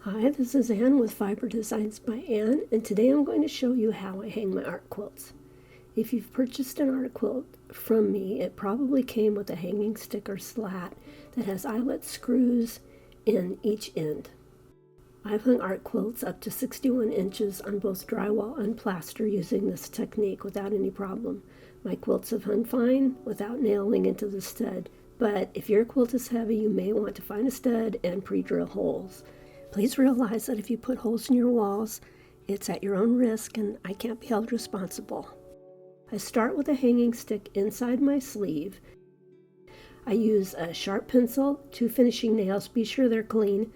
Hi, this is Anne with Fiber Designs by Anne, and today I'm going to show you how I hang my art quilts. If you've purchased an art quilt from me, it probably came with a hanging stick or slat that has eyelet screws in each end. I've hung art quilts up to 61 inches on both drywall and plaster using this technique without any problem. My quilts have hung fine without nailing into the stud, but if your quilt is heavy, you may want to find a stud and pre-drill holes. Please realize that if you put holes in your walls, it's at your own risk and I can't be held responsible. I start with a hanging stick inside my sleeve. I use a sharp pencil, 2 finishing nails, be sure they're clean,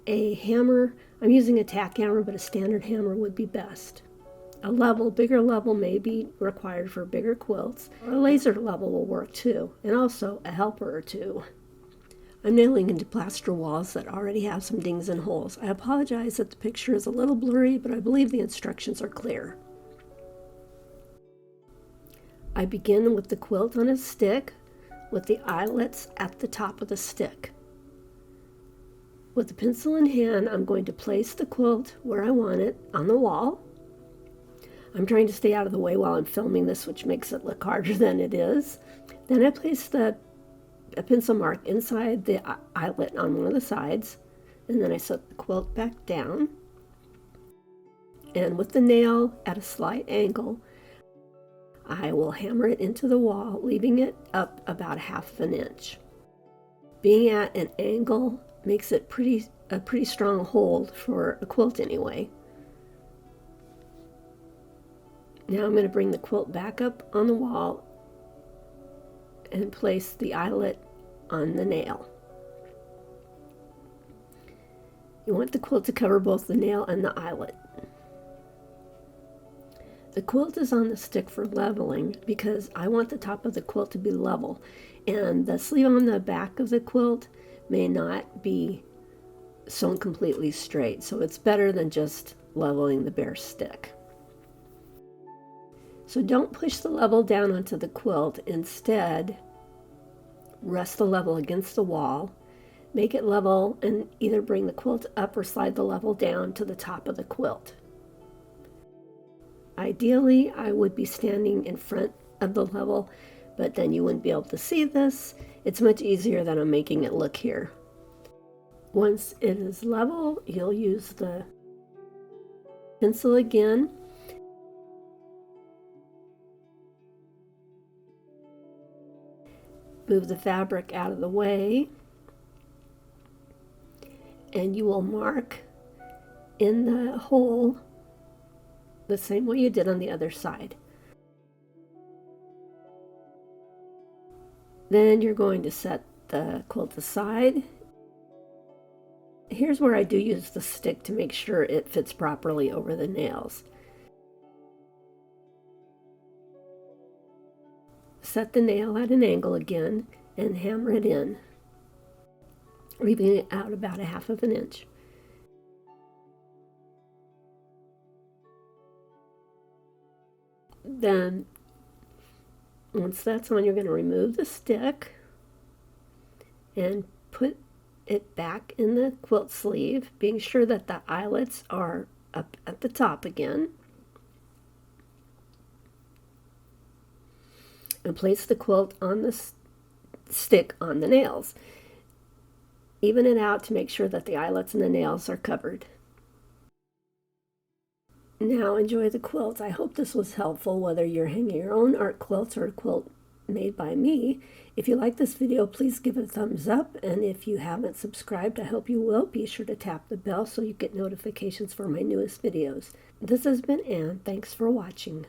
a hammer. I'm using a tack hammer, but a standard hammer would be best. A level, bigger level may be required for bigger quilts, or a laser level will work too, and also a helper or two. I'm nailing into plaster walls that already have some dings and holes. I apologize that the picture is a little blurry, but I believe the instructions are clear. I begin with the quilt on a stick with the eyelets at the top of the stick. With the pencil in hand, I'm going to place the quilt where I want it on the wall. I'm trying to stay out of the way while I'm filming this, which makes it look harder than it is. Then I place a pencil mark inside the eyelet on one of the sides, and then I set the quilt back down, and with the nail at a slight angle I will hammer it into the wall, leaving it up about 1/2 inch. Being at an angle makes it a pretty strong hold for a quilt anyway. Now I'm going to bring the quilt back up on the wall and place the eyelet on the nail. You want the quilt to cover both the nail and the eyelet. The quilt is on the stick for leveling because I want the top of the quilt to be level, and the sleeve on the back of the quilt may not be sewn completely straight, so it's better than just leveling the bare stick. So don't push the level down onto the quilt. Instead, rest the level against the wall, make it level, and either bring the quilt up or slide the level down to the top of the quilt. Ideally, I would be standing in front of the level, but then you wouldn't be able to see this. It's much easier than I'm making it look here. Once it is level, you'll use the pencil again. Move the fabric out of the way, and you will mark in the hole the same way you did on the other side. Then you're going to set the quilt aside. Here's where I do use the stick to make sure it fits properly over the nails. Set the nail at an angle again and hammer it in, leaving it out about 1/2 inch. Then, once that's on, you're going to remove the stick and put it back in the quilt sleeve, being sure that the eyelets are up at the top again. And place the quilt on the stick on the nails. Even it out to make sure that the eyelets and the nails are covered. Now enjoy the quilt. I hope this was helpful, whether you're hanging your own art quilts or a quilt made by me. If you like this video, please give it a thumbs up, and if you haven't subscribed, I hope you will. Be sure to tap the bell so you get notifications for my newest videos. This has been Anne. Thanks for watching.